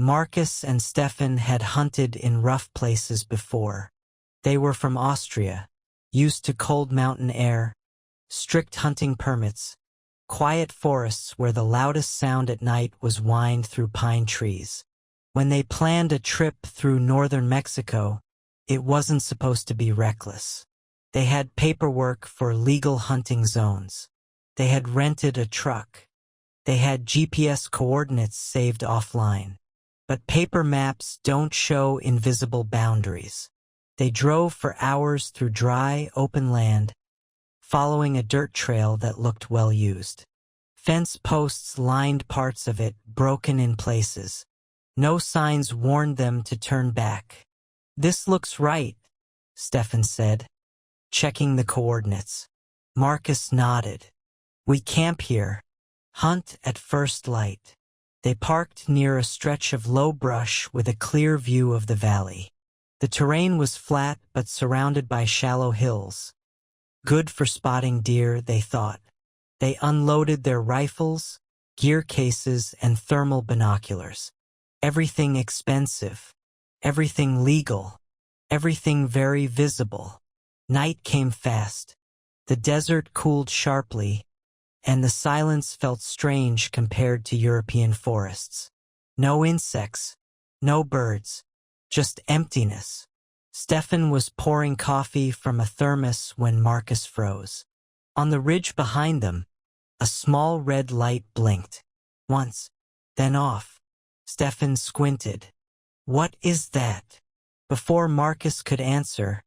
Marcus and Stefan had hunted in rough places before. They were from Austria, used to cold mountain air, strict hunting permits, quiet forests where the loudest sound at night was whined through pine trees. When they planned a trip through northern Mexico, it wasn't supposed to be reckless. They had paperwork for legal hunting zones. They had rented a truck. They had GPS coordinates saved offline. But paper maps don't show invisible boundaries. They drove for hours through dry, open land, following a dirt trail that looked well used. Fence posts lined parts of it, broken in places. No signs warned them to turn back. "This looks right," Stefan said, checking the coordinates. Marcus nodded. "We camp here. Hunt at first light." They parked near a stretch of low brush with a clear view of the valley. The terrain was flat but surrounded by shallow hills. Good for spotting deer, they thought. They unloaded their rifles, gear cases, and thermal binoculars. Everything expensive, everything legal, everything very visible. Night came fast. The desert cooled sharply, and the silence felt strange compared to European forests. No insects, no birds, just emptiness. Stefan was pouring coffee from a thermos when Marcus froze. On the ridge behind them, a small red light blinked. Once, then off. Stefan squinted. "What is that?" Before Marcus could answer,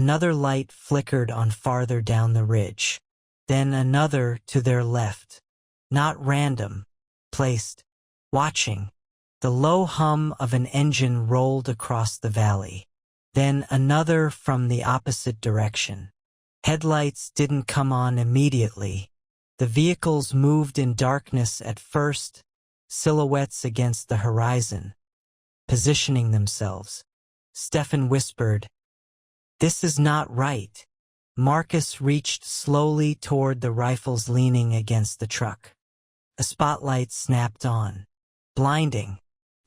another light flickered on farther down the ridge. Then another to their left. Not random, placed, watching. The low hum of an engine rolled across the valley. Then another from the opposite direction. Headlights didn't come on immediately. The vehicles moved in darkness at first, silhouettes against the horizon, positioning themselves. Stefan whispered, "This is not right." Marcus reached slowly toward the rifles leaning against the truck. A spotlight snapped on. Blinding.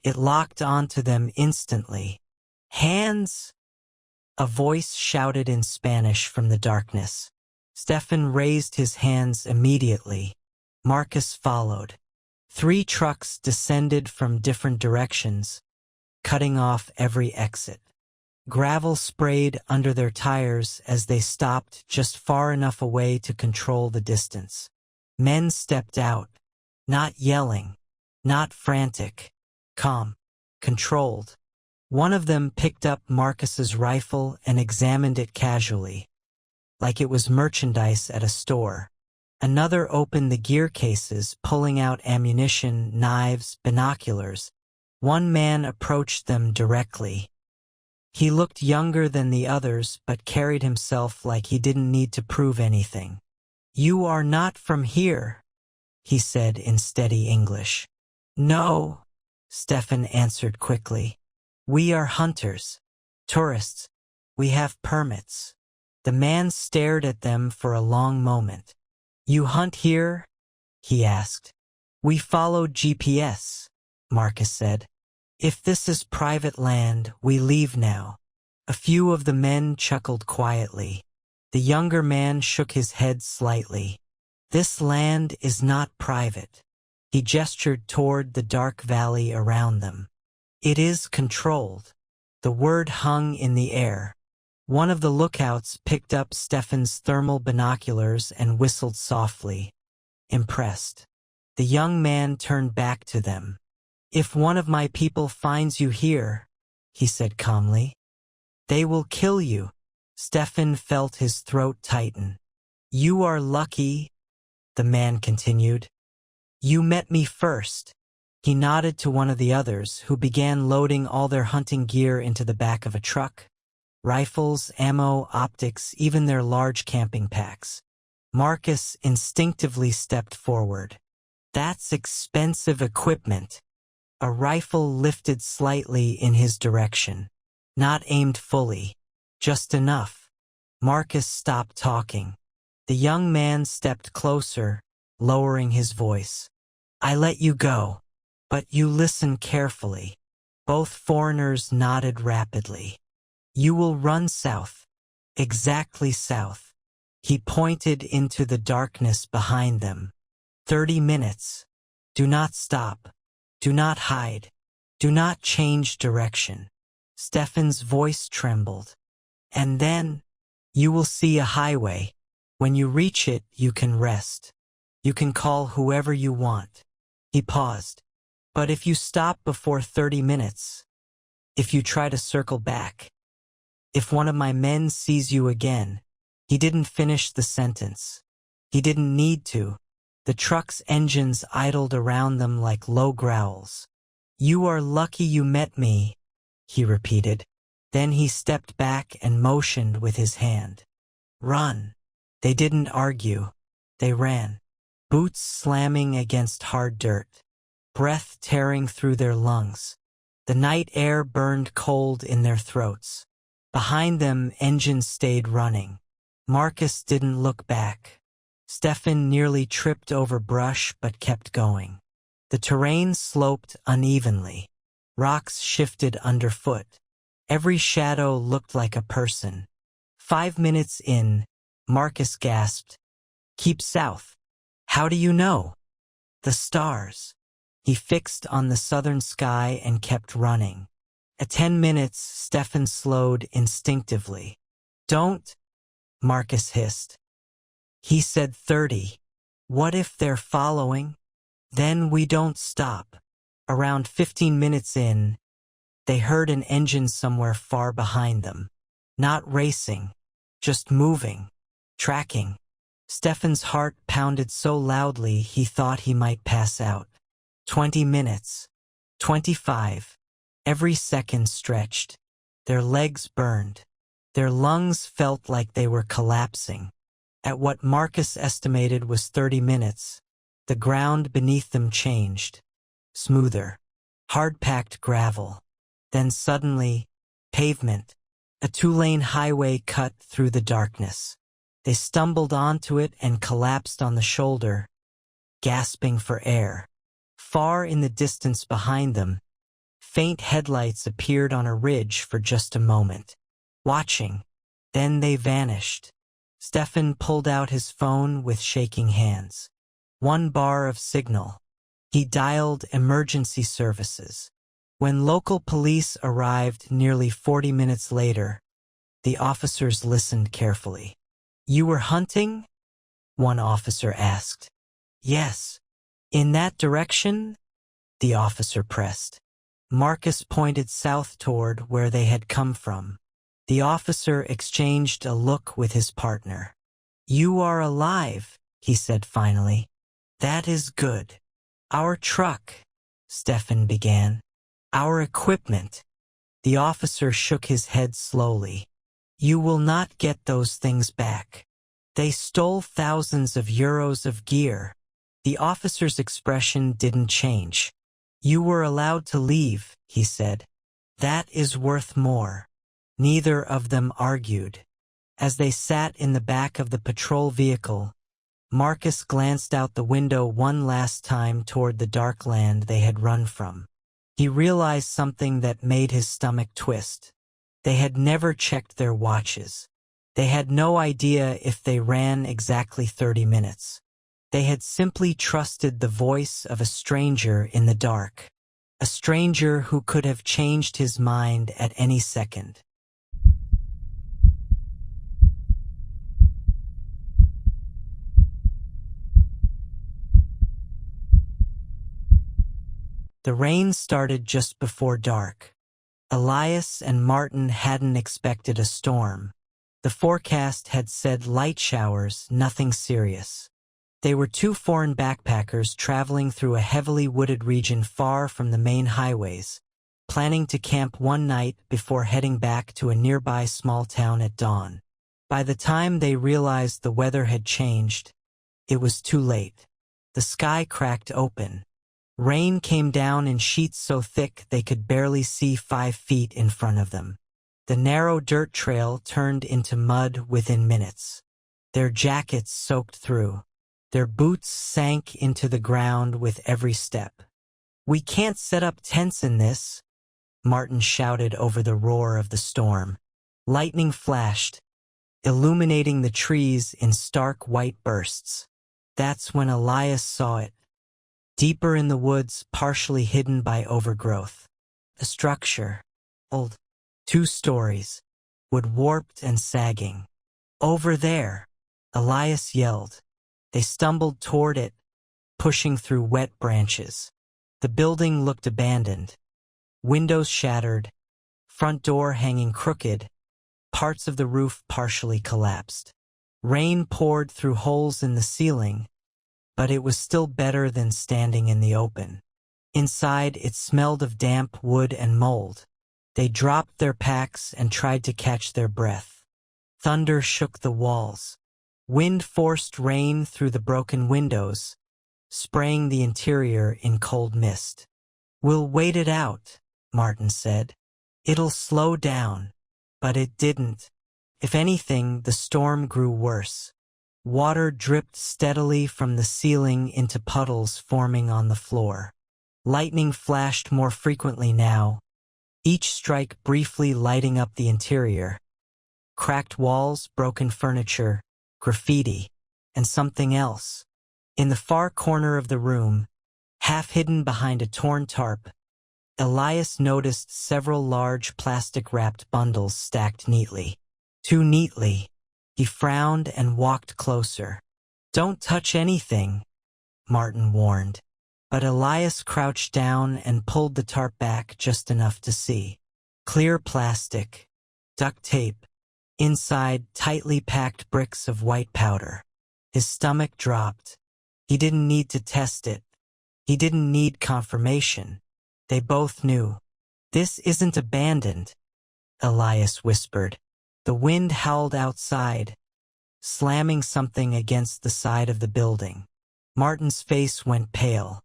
It locked onto them instantly. "Hands!" A voice shouted in Spanish from the darkness. Stefan raised his hands immediately. Marcus followed. 3 trucks descended from different directions, cutting off every exit. Gravel sprayed under their tires as they stopped just far enough away to control the distance. Men stepped out, not yelling, not frantic, calm, controlled. One of them picked up Marcus's rifle and examined it casually, like it was merchandise at a store. Another opened the gear cases, pulling out ammunition, knives, binoculars. One man approached them directly. He looked younger than the others, but carried himself like he didn't need to prove anything. "You are not from here," he said in steady English. "No," Stefan answered quickly. "We are hunters, tourists. We have permits." The man stared at them for a long moment. "You hunt here?" he asked. "We follow GPS," Marcus said. "If this is private land, we leave now." A few of the men chuckled quietly. The younger man shook his head slightly. "This land is not private." He gestured toward the dark valley around them. "It is controlled." The word hung in the air. One of the lookouts picked up Stefan's thermal binoculars and whistled softly, impressed. The young man turned back to them. "If one of my people finds you here," he said calmly, "they will kill you." Stefan felt his throat tighten. "You are lucky," the man continued. "You met me first." He nodded to one of the others, who began loading all their hunting gear into the back of a truck. Rifles, ammo, optics, even their large camping packs. Marcus instinctively stepped forward. "That's expensive equipment." A rifle lifted slightly in his direction. Not aimed fully. Just enough. Marcus stopped talking. The young man stepped closer, lowering his voice. "I let you go. But you listen carefully. Both foreigners nodded rapidly. You will run south. Exactly south. He pointed into the darkness behind them. 30 minutes. Do not stop. Do not hide. Do not change direction. Stefan's voice trembled. And then, you will see a highway. When you reach it, you can rest. You can call whoever you want. He paused. But if you stop before 30 minutes, if you try to circle back, if one of my men sees you again, he didn't finish the sentence. He didn't need to. The truck's engines idled around them like low growls. You are lucky you met me, he repeated. Then he stepped back and motioned with his hand. Run. They didn't argue. They ran. Boots slamming against hard dirt. Breath tearing through their lungs. The night air burned cold in their throats. Behind them, engines stayed running. Marcus didn't look back. Stefan nearly tripped over brush but kept going. The terrain sloped unevenly. Rocks shifted underfoot. Every shadow looked like a person. 5 minutes in, Marcus gasped. Keep south. How do you know? The stars. He fixed on the southern sky and kept running. At 10 minutes, Stefan slowed instinctively. Don't, Marcus hissed. He said 30. What if they're following? Then we don't stop. Around 15 minutes in, they heard an engine somewhere far behind them. Not racing, just moving, tracking. Stefan's heart pounded so loudly he thought he might pass out. 20 minutes. 25. Every second stretched. Their legs burned. Their lungs felt like they were collapsing. At what Marcus estimated was 30 minutes, the ground beneath them changed. Smoother. Hard-packed gravel. Then suddenly, pavement. A 2-lane highway cut through the darkness. They stumbled onto it and collapsed on the shoulder, gasping for air. Far in the distance behind them, faint headlights appeared on a ridge for just a moment. Watching. Then they vanished. Stefan pulled out his phone with shaking hands. 1 bar of signal. He dialed emergency services. When local police arrived nearly 40 minutes later, the officers listened carefully. You were hunting? One officer asked. Yes. In that direction? The officer pressed. Marcus pointed south toward where they had come from. The officer exchanged a look with his partner. You are alive, he said finally. That is good. Our truck, Stefan began. Our equipment. The officer shook his head slowly. You will not get those things back. They stole thousands of euros of gear. The officer's expression didn't change. You were allowed to leave, he said. That is worth more. Neither of them argued. As they sat in the back of the patrol vehicle, Marcus glanced out the window one last time toward the dark land they had run from. He realized something that made his stomach twist. They had never checked their watches. They had no idea if they ran exactly 30 minutes. They had simply trusted the voice of a stranger in the dark. A stranger who could have changed his mind at any second. The rain started just before dark. Elias and Martin hadn't expected a storm. The forecast had said light showers, nothing serious. They were 2 foreign backpackers traveling through a heavily wooded region far from the main highways, planning to camp one night before heading back to a nearby small town at dawn. By the time they realized the weather had changed, it was too late. The sky cracked open. Rain came down in sheets so thick they could barely see 5 feet in front of them. The narrow dirt trail turned into mud within minutes. Their jackets soaked through. Their boots sank into the ground with every step. "We can't set up tents in this," Martin shouted over the roar of the storm. Lightning flashed, illuminating the trees in stark white bursts. That's when Elias saw it. Deeper in the woods, partially hidden by overgrowth. A structure, old, 2 stories, wood warped and sagging. "Over there!" Elias yelled. They stumbled toward it, pushing through wet branches. The building looked abandoned. Windows shattered, front door hanging crooked, parts of the roof partially collapsed. Rain poured through holes in the ceiling, but it was still better than standing in the open. Inside, it smelled of damp wood and mold. They dropped their packs and tried to catch their breath. Thunder shook the walls. Wind forced rain through the broken windows, spraying the interior in cold mist. "We'll wait it out," Martin said. "It'll slow down." But it didn't. If anything, the storm grew worse. Water dripped steadily from the ceiling into puddles forming on the floor. Lightning flashed more frequently now, each strike briefly lighting up the interior. Cracked walls, broken furniture, graffiti, and something else. In the far corner of the room, half hidden behind a torn tarp, Elias noticed several large plastic-wrapped bundles stacked neatly. Too neatly. He frowned and walked closer. "Don't touch anything," Martin warned. But Elias crouched down and pulled the tarp back just enough to see. Clear plastic. Duct tape. Inside, tightly packed bricks of white powder. His stomach dropped. He didn't need to test it. He didn't need confirmation. They both knew. "This isn't abandoned," Elias whispered. The wind howled outside, slamming something against the side of the building. Martin's face went pale.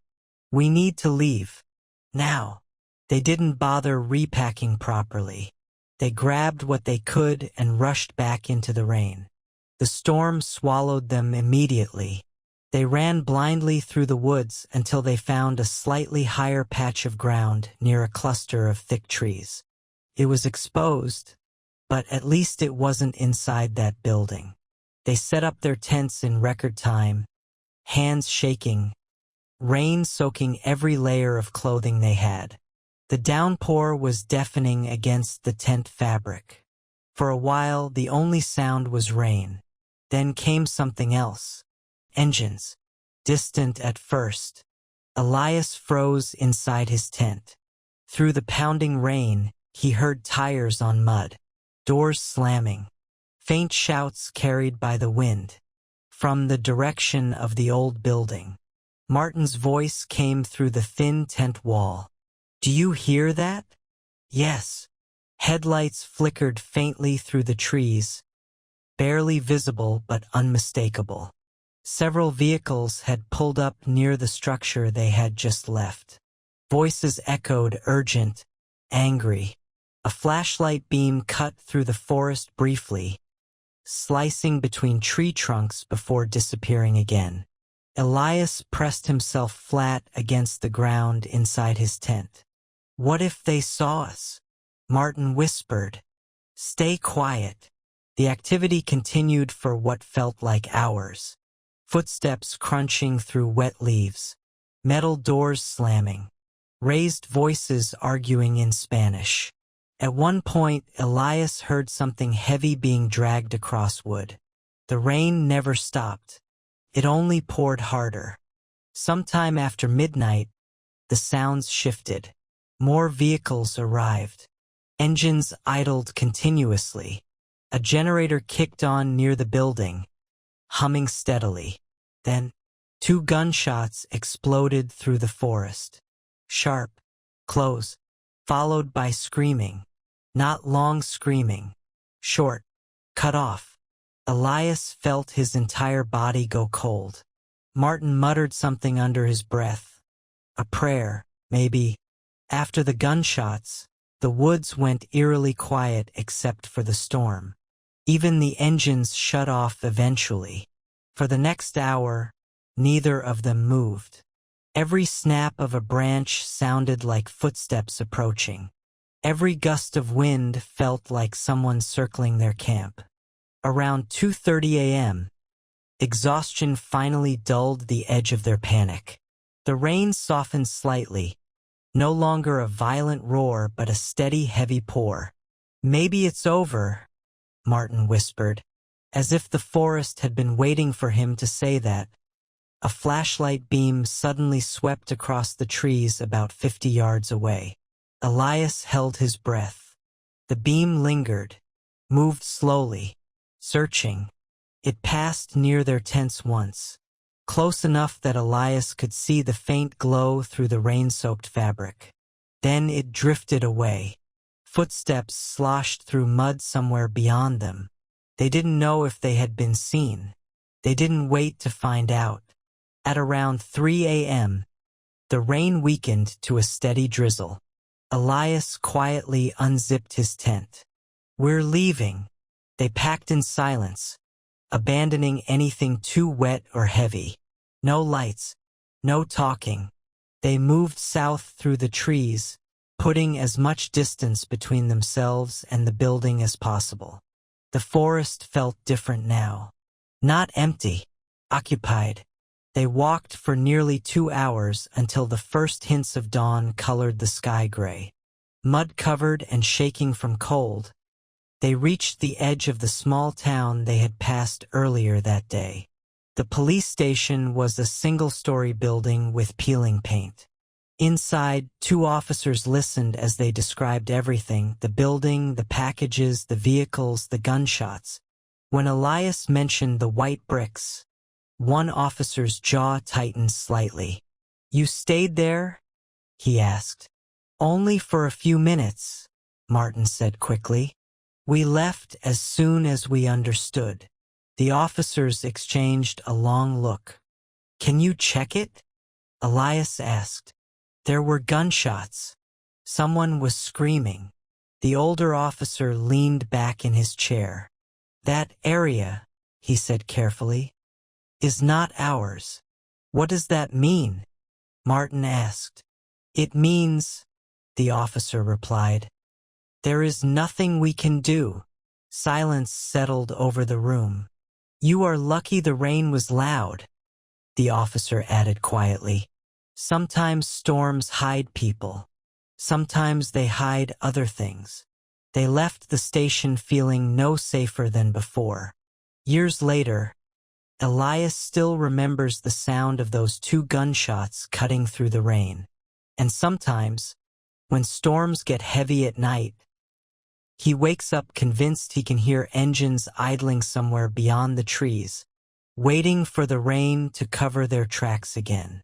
"We need to leave. Now." They didn't bother repacking properly. They grabbed what they could and rushed back into the rain. The storm swallowed them immediately. They ran blindly through the woods until they found a slightly higher patch of ground near a cluster of thick trees. It was exposed, but at least it wasn't inside that building. They set up their tents in record time, hands shaking, rain soaking every layer of clothing they had. The downpour was deafening against the tent fabric. For a while, the only sound was rain. Then came something else. Engines. Distant at first. Elias froze inside his tent. Through the pounding rain, he heard tires on mud, doors slamming, faint shouts carried by the wind. From the direction of the old building, Martin's voice came through the thin tent wall. "Do you hear that?" "Yes." Headlights flickered faintly through the trees, barely visible but unmistakable. Several vehicles had pulled up near the structure they had just left. Voices echoed, urgent, angry. A flashlight beam cut through the forest briefly, slicing between tree trunks before disappearing again. Elias pressed himself flat against the ground inside his tent. "What if they saw us?" Martin whispered. "Stay quiet." The activity continued for what felt like hours. Footsteps crunching through wet leaves, metal doors slamming, raised voices arguing in Spanish. At one point, Elias heard something heavy being dragged across wood. The rain never stopped. It only poured harder. Sometime after midnight, the sounds shifted. More vehicles arrived. Engines idled continuously. A generator kicked on near the building, humming steadily. Then, 2 gunshots exploded through the forest. Sharp, close, followed by screaming. Not long screaming. Short, cut off. Elias felt his entire body go cold. Martin muttered something under his breath. A prayer, maybe. After the gunshots, the woods went eerily quiet except for the storm. Even the engines shut off eventually. For the next hour, neither of them moved. Every snap of a branch sounded like footsteps approaching. Every gust of wind felt like someone circling their camp. Around 2:30 a.m., exhaustion finally dulled the edge of their panic. The rain softened slightly, no longer a violent roar but a steady, heavy pour. "Maybe it's over," Martin whispered, as if the forest had been waiting for him to say that. A flashlight beam suddenly swept across the trees about 50 yards away. Elias held his breath. The beam lingered, moved slowly, searching. It passed near their tents once, close enough that Elias could see the faint glow through the rain-soaked fabric. Then it drifted away. Footsteps sloshed through mud somewhere beyond them. They didn't know if they had been seen. They didn't wait to find out. At around 3 a.m., the rain weakened to a steady drizzle. Elias quietly unzipped his tent. "We're leaving." They packed in silence, abandoning anything too wet or heavy. No lights, no talking. They moved south through the trees, putting as much distance between themselves and the building as possible. The forest felt different now. Not empty, occupied. They walked for nearly 2 hours until the first hints of dawn colored the sky gray. Mud-covered and shaking from cold, they reached the edge of the small town they had passed earlier that day. The police station was a single-story building with peeling paint. Inside, 2 officers listened as they described everything: the building, the packages, the vehicles, the gunshots. When Elias mentioned the white bricks, one officer's jaw tightened slightly. "You stayed there?" he asked. "Only for a few minutes," Martin said quickly. "We left as soon as we understood." The officers exchanged a long look. "Can you check it?" Elias asked. There were gunshots. Someone was screaming. The older officer leaned back in his chair. "That area," he said carefully, "is not ours." "What does that mean?" Martin asked. "It means," the officer replied, "there is nothing we can do." Silence settled over the room. "You are lucky the rain was loud," the officer added quietly. "Sometimes storms hide people. Sometimes they hide other things." They left the station feeling no safer than before. Years later, Elias still remembers the sound of those 2 gunshots cutting through the rain. And sometimes, when storms get heavy at night, he wakes up convinced he can hear engines idling somewhere beyond the trees, waiting for the rain to cover their tracks again.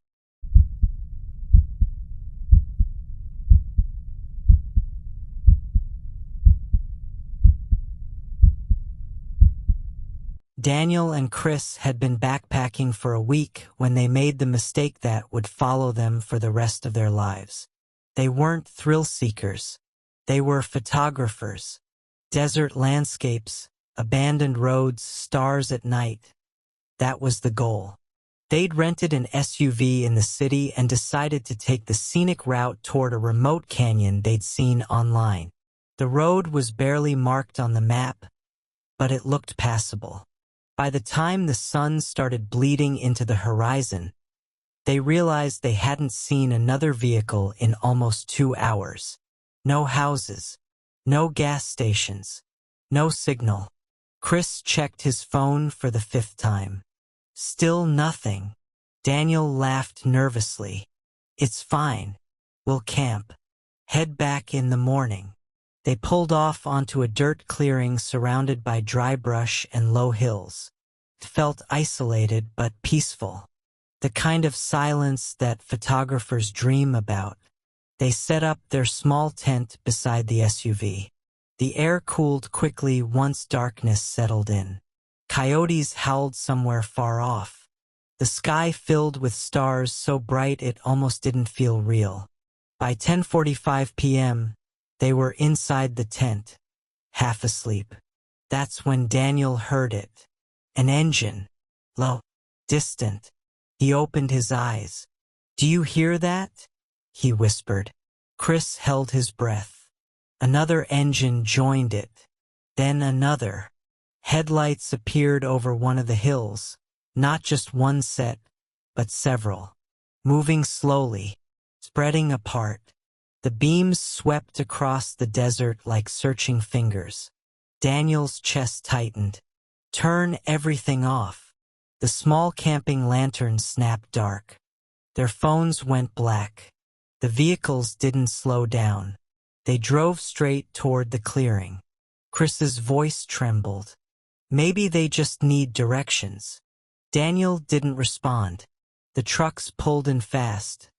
Daniel and Chris had been backpacking for a week when they made the mistake that would follow them for the rest of their lives. They weren't thrill seekers. They were photographers. Desert landscapes, abandoned roads, stars at night. That was the goal. They'd rented an SUV in the city and decided to take the scenic route toward a remote canyon they'd seen online. The road was barely marked on the map, but it looked passable. By the time the sun started bleeding into the horizon, they realized they hadn't seen another vehicle in almost 2 hours. No houses, no gas stations, no signal. Chris checked his phone for the 5th time. Still nothing. Daniel laughed nervously. "It's fine. We'll camp. Head back in the morning." They pulled off onto a dirt clearing surrounded by dry brush and low hills. It felt isolated but peaceful, the kind of silence that photographers dream about. They set up their small tent beside the SUV. The air cooled quickly once darkness settled in. Coyotes howled somewhere far off. The sky filled with stars so bright it almost didn't feel real. By 10:45 p.m., they were inside the tent, half asleep. That's when Daniel heard it. An engine. Low. Distant. He opened his eyes. "Do you hear that?" he whispered. Chris held his breath. Another engine joined it. Then another. Headlights appeared over one of the hills, not just one set, but several. Moving slowly, spreading apart. The beams swept across the desert like searching fingers. Daniel's chest tightened. "Turn everything off." The small camping lanterns snapped dark. Their phones went black. The vehicles didn't slow down. They drove straight toward the clearing. Chris's voice trembled. "Maybe they just need directions." Daniel didn't respond. The trucks pulled in fast,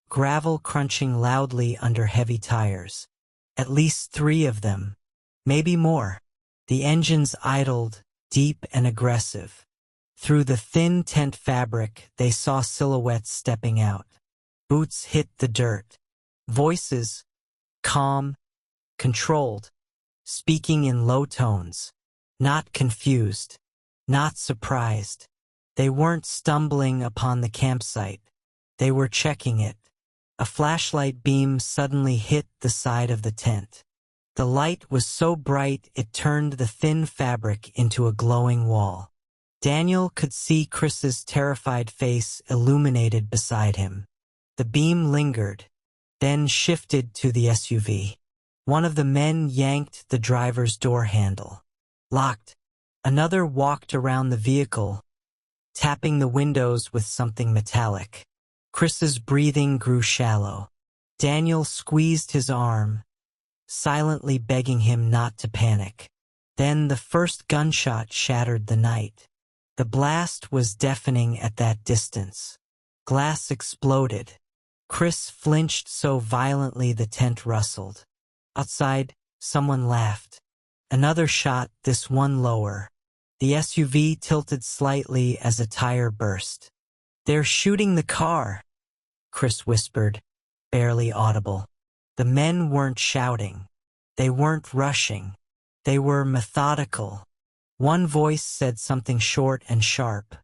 gravel crunching loudly under heavy tires. At least 3 of them, maybe more. The engines idled, deep and aggressive. Through the thin tent fabric, they saw silhouettes stepping out. Boots hit the dirt. Voices, calm, controlled, speaking in low tones. Not confused, not surprised. They weren't stumbling upon the campsite. They were checking it. A flashlight beam suddenly hit the side of the tent. The light was so bright it turned the thin fabric into a glowing wall. Daniel could see Chris's terrified face illuminated beside him. The beam lingered, then shifted to the SUV. One of the men yanked the driver's door handle. Locked. Another walked around the vehicle, tapping the windows with something metallic. Chris's breathing grew shallow. Daniel squeezed his arm, silently begging him not to panic. Then the first gunshot shattered the night. The blast was deafening at that distance. Glass exploded. Chris flinched so violently the tent rustled. Outside, someone laughed. Another shot, this one lower. The SUV tilted slightly as a tire burst. "They're shooting the car," Chris whispered, barely audible. The men weren't shouting. They weren't rushing. They were methodical. One voice said something short and sharp.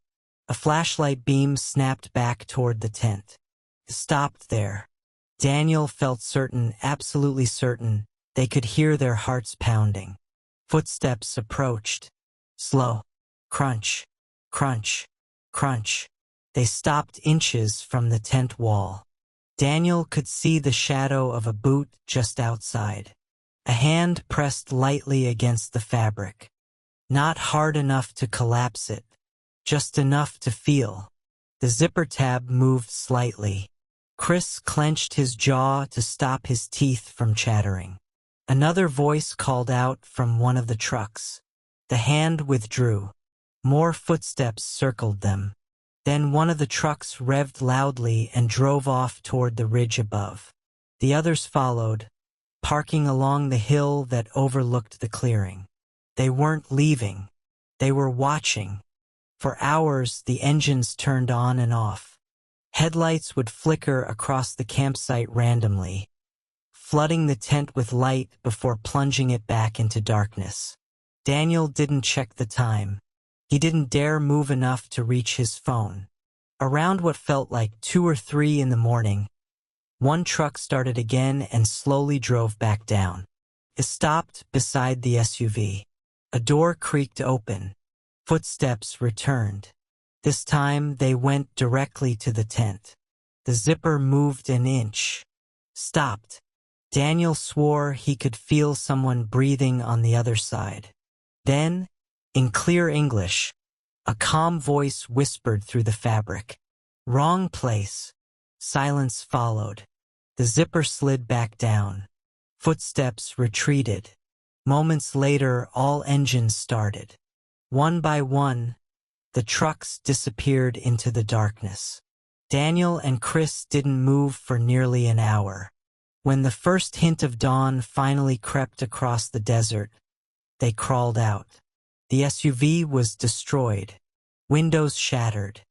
A flashlight beam snapped back toward the tent. It stopped there. Daniel felt certain, absolutely certain, they could hear their hearts pounding. Footsteps approached. Slow. Crunch. Crunch. Crunch. They stopped inches from the tent wall. Daniel could see the shadow of a boot just outside. A hand pressed lightly against the fabric. Not hard enough to collapse it, just enough to feel. The zipper tab moved slightly. Chris clenched his jaw to stop his teeth from chattering. Another voice called out from one of the trucks. The hand withdrew. More footsteps circled them. Then one of the trucks revved loudly and drove off toward the ridge above. The others followed, parking along the hill that overlooked the clearing. They weren't leaving. They were watching. For hours, the engines turned on and off. Headlights would flicker across the campsite randomly, flooding the tent with light before plunging it back into darkness. Daniel didn't check the time. He didn't dare move enough to reach his phone. Around what felt like 2 or 3 in the morning, one truck started again and slowly drove back down. It stopped beside the SUV. A door creaked open. Footsteps returned. This time they went directly to the tent. The zipper moved an inch. Stopped. Daniel swore he could feel someone breathing on the other side. Then, in clear English, a calm voice whispered through the fabric. "Wrong place." Silence followed. The zipper slid back down. Footsteps retreated. Moments later, all engines started. One by one, the trucks disappeared into the darkness. Daniel and Chris didn't move for nearly an hour. When the first hint of dawn finally crept across the desert, they crawled out. The SUV was destroyed. Windows shattered.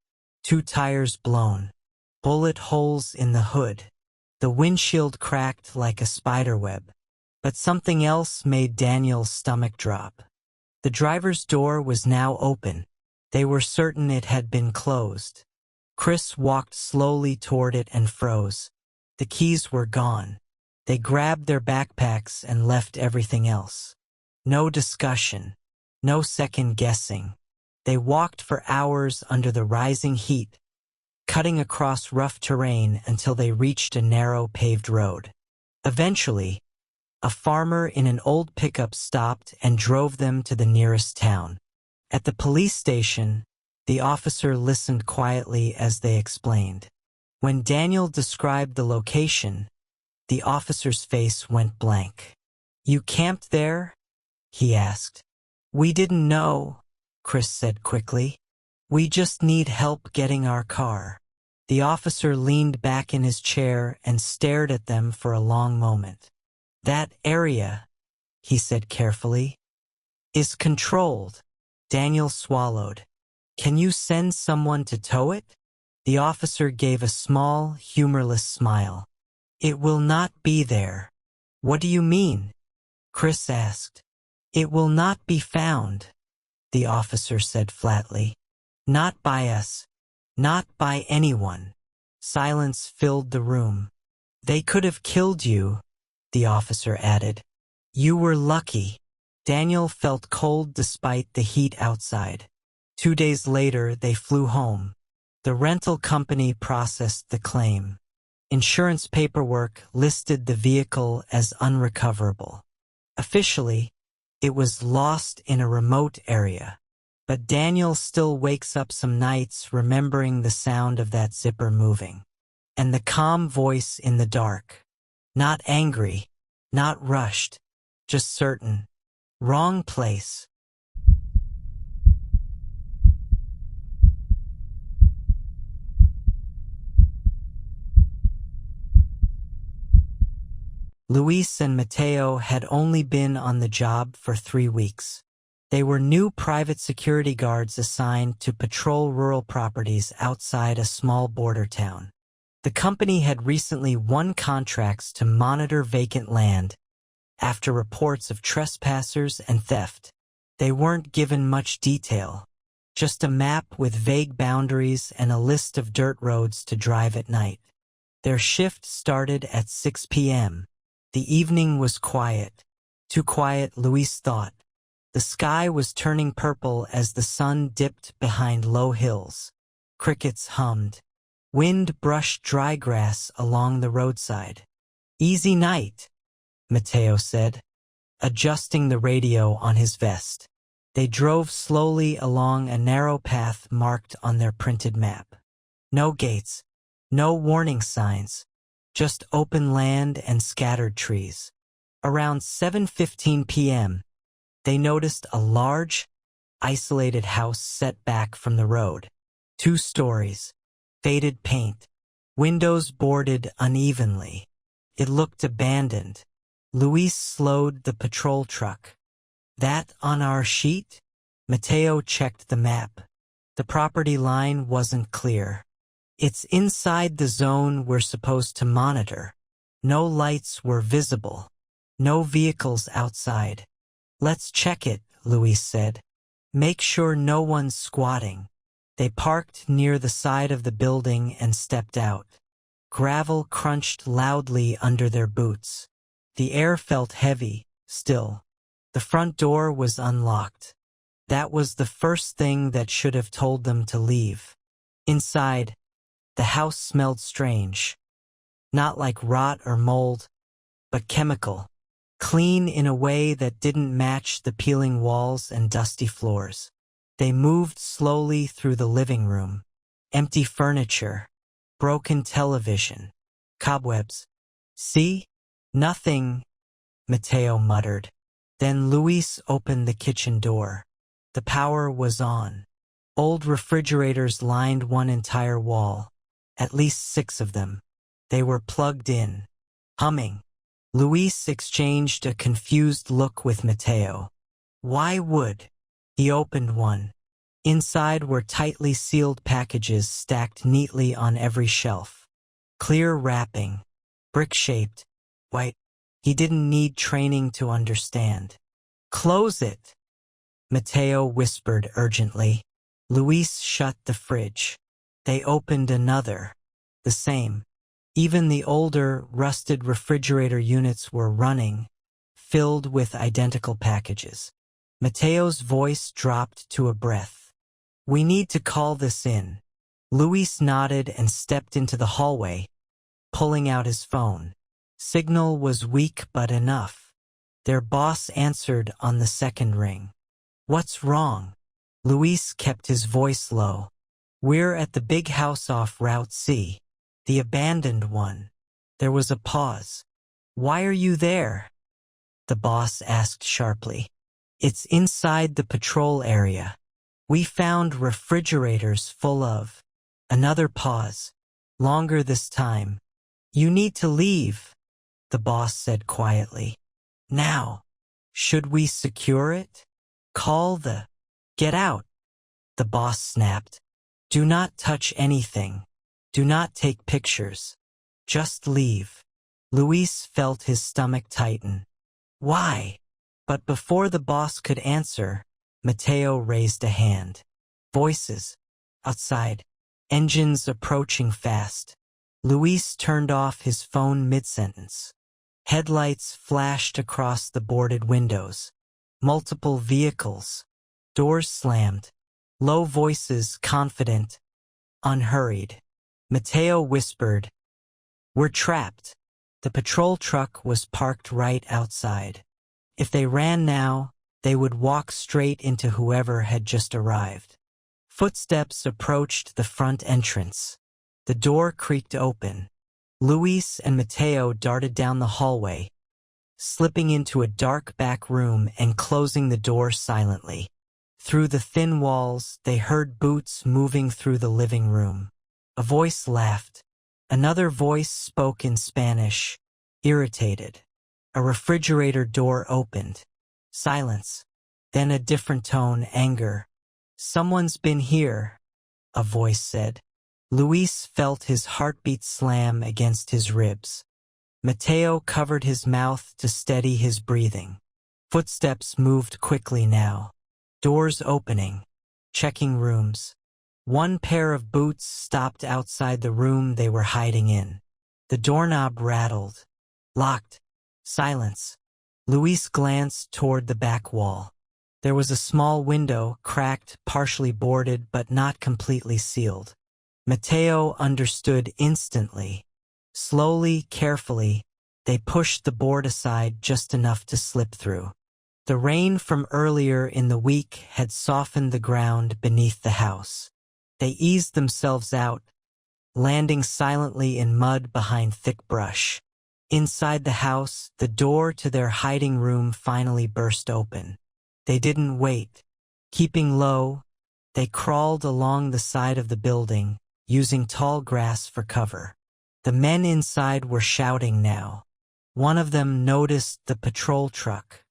2 tires blown. Bullet holes in the hood. The windshield cracked like a spiderweb. But something else made Daniel's stomach drop. The driver's door was now open. They were certain it had been closed. Chris walked slowly toward it and froze. The keys were gone. They grabbed their backpacks and left everything else. No discussion. No second guessing. They walked for hours under the rising heat, cutting across rough terrain until they reached a narrow paved road. Eventually, a farmer in an old pickup stopped and drove them to the nearest town. At the police station, the officer listened quietly as they explained. When Daniel described the location, the officer's face went blank. "You camped there?" he asked. "We didn't know," Chris said quickly. "We just need help getting our car." The officer leaned back in his chair and stared at them for a long moment. "That area," he said carefully, "is controlled." Daniel swallowed. "Can you send someone to tow it?" The officer gave a small, humorless smile. "It will not be there." "What do you mean?" Chris asked. "It will not be found," the officer said flatly. "Not by us. Not by anyone." Silence filled the room. "They could have killed you," the officer added. "You were lucky." Daniel felt cold despite the heat outside. 2 days later, they flew home. The rental company processed the claim. Insurance paperwork listed the vehicle as unrecoverable. Officially, it was lost in a remote area. But Daniel still wakes up some nights remembering the sound of that zipper moving. And the calm voice in the dark. Not angry, not rushed, just certain. Wrong place. Luis and Mateo had only been on the job for 3 weeks. They were new private security guards assigned to patrol rural properties outside a small border town. The company had recently won contracts to monitor vacant land after reports of trespassers and theft. They weren't given much detail, just a map with vague boundaries and a list of dirt roads to drive at night. Their shift started at 6 p.m. The evening was quiet. Too quiet, Luis thought. The sky was turning purple as the sun dipped behind low hills. Crickets hummed. Wind brushed dry grass along the roadside. "Easy night," Mateo said, adjusting the radio on his vest. They drove slowly along a narrow path marked on their printed map. No gates, no warning signs, just open land and scattered trees. Around 7:15 p.m., they noticed a large, isolated house set back from the road. 2 stories, faded paint, windows boarded unevenly. It looked abandoned. Luis slowed the patrol truck. "That on our sheet?" Mateo checked the map. The property line wasn't clear. "It's inside the zone we're supposed to monitor." No lights were visible. No vehicles outside. "Let's check it," Luis said. "Make sure no one's squatting." They parked near the side of the building and stepped out. Gravel crunched loudly under their boots. The air felt heavy, still. The front door was unlocked. That was the first thing that should have told them to leave. Inside, the house smelled strange. Not like rot or mold, but chemical. Clean in a way that didn't match the peeling walls and dusty floors. They moved slowly through the living room. Empty furniture, broken television, cobwebs. "See? Nothing," Mateo muttered. Then Luis opened the kitchen door. The power was on. Old refrigerators lined one entire wall. At least 6 of them. They were plugged in, humming. Luis exchanged a confused look with Mateo. Why would? He opened one. Inside were tightly sealed packages stacked neatly on every shelf. Clear wrapping, brick-shaped, white. He didn't need training to understand. "Close it," Mateo whispered urgently. Luis shut the fridge. They opened another. The same. Even the older, rusted refrigerator units were running, filled with identical packages. Mateo's voice dropped to a breath. "We need to call this in." Luis nodded and stepped into the hallway, pulling out his phone. Signal was weak but enough. Their boss answered on the second ring. "What's wrong?" Luis kept his voice low. "We're at the big house off Route C. The abandoned one." There was a pause. "Why are you there?" the boss asked sharply. "It's inside the patrol area. We found refrigerators full of..." Another pause. Longer this time. "You need to leave," the boss said quietly. "Now. Should we secure it? Call the..." "Get out," the boss snapped. "Do not touch anything. Do not take pictures. Just leave." Luis felt his stomach tighten. "Why?" But before the boss could answer, Mateo raised a hand. Voices. Outside. Engines approaching fast. Luis turned off his phone mid-sentence. Headlights flashed across the boarded windows. Multiple vehicles. Doors slammed. Low voices, confident, unhurried. Mateo whispered, "We're trapped." The patrol truck was parked right outside. If they ran now, they would walk straight into whoever had just arrived. Footsteps approached the front entrance. The door creaked open. Luis and Mateo darted down the hallway, slipping into a dark back room and closing the door silently. Through the thin walls, they heard boots moving through the living room. A voice laughed. Another voice spoke in Spanish, irritated. A refrigerator door opened. Silence. Then a different tone, anger. "Someone's been here," a voice said. Luis felt his heartbeat slam against his ribs. Mateo covered his mouth to steady his breathing. Footsteps moved quickly now. Doors opening. Checking rooms. One pair of boots stopped outside the room they were hiding in. The doorknob rattled. Locked. Silence. Luis glanced toward the back wall. There was a small window, cracked, partially boarded, but not completely sealed. Mateo understood instantly. Slowly, carefully, they pushed the board aside just enough to slip through. The rain from earlier in the week had softened the ground beneath the house. They eased themselves out, landing silently in mud behind thick brush. Inside the house, the door to their hiding room finally burst open. They didn't wait. Keeping low, they crawled along the side of the building, using tall grass for cover. The men inside were shouting now. One of them noticed the patrol truck.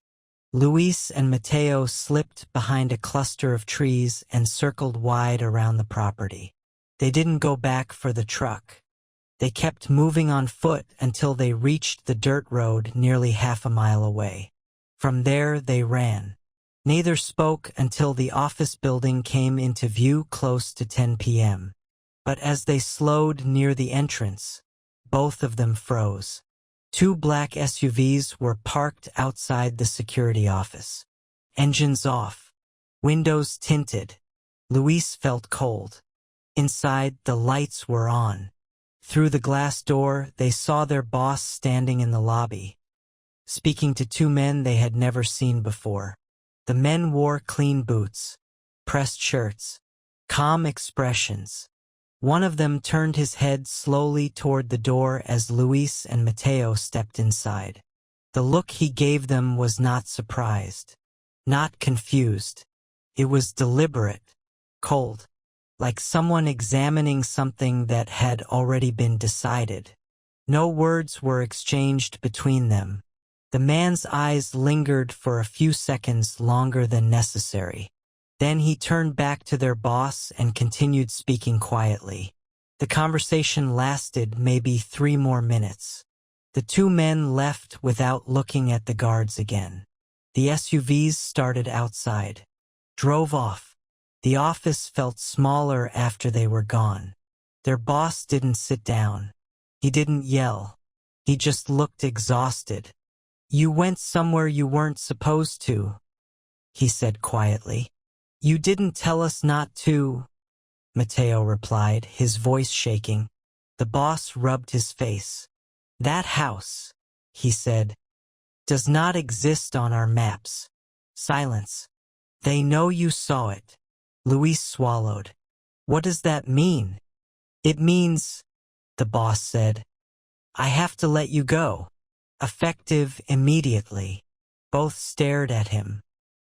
Luis and Mateo slipped behind a cluster of trees and circled wide around the property. They didn't go back for the truck. They kept moving on foot until they reached the dirt road nearly half a mile away. From there they ran. Neither spoke until the office building came into view close to 10 p.m. But as they slowed near the entrance, both of them froze. Two black SUVs were parked outside the security office. Engines off. Windows tinted. Luis felt cold. Inside, the lights were on. Through the glass door, they saw their boss standing in the lobby, speaking to two men they had never seen before. The men wore clean boots, pressed shirts, calm expressions. One of them turned his head slowly toward the door as Luis and Mateo stepped inside. The look he gave them was not surprised, not confused. It was deliberate, cold, like someone examining something that had already been decided. No words were exchanged between them. The man's eyes lingered for a few seconds longer than necessary. Then he turned back to their boss and continued speaking quietly. The conversation lasted maybe 3 more minutes. The two men left without looking at the guards again. The SUVs started outside, drove off. The office felt smaller after they were gone. Their boss didn't sit down. He didn't yell. He just looked exhausted. "You went somewhere you weren't supposed to," he said quietly. "You didn't tell us not to," Mateo replied, his voice shaking. The boss rubbed his face. "That house," he said, "does not exist on our maps." Silence. "They know you saw it." Luis swallowed. "What does that mean?" "It means," the boss said, "I have to let you go. Effective immediately." Both stared at him.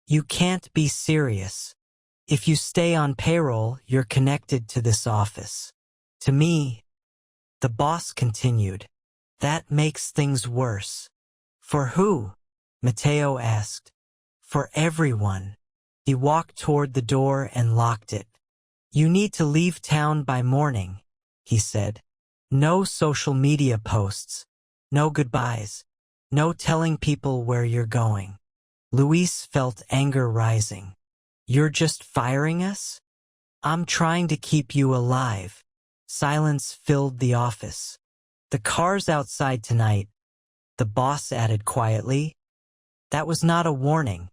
"You can't be serious. If you stay on payroll, you're connected to this office. To me," the boss continued, "that makes things worse." "For who?" Mateo asked. "For everyone." He walked toward the door and locked it. "You need to leave town by morning," he said. "No social media posts. No goodbyes. No telling people where you're going." Luis felt anger rising. "You're just firing us? I'm trying to keep you alive." Silence filled the office. "The car's outside tonight," the boss added quietly. That was not a warning.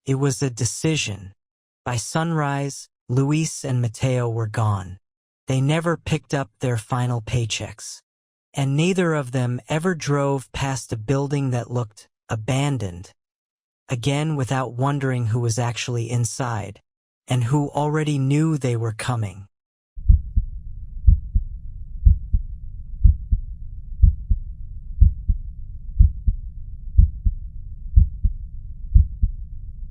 It was a decision. By sunrise, Luis and Mateo were gone. They never picked up their final paychecks. And neither of them ever drove past a building that looked abandoned again without wondering who was actually inside and who already knew they were coming.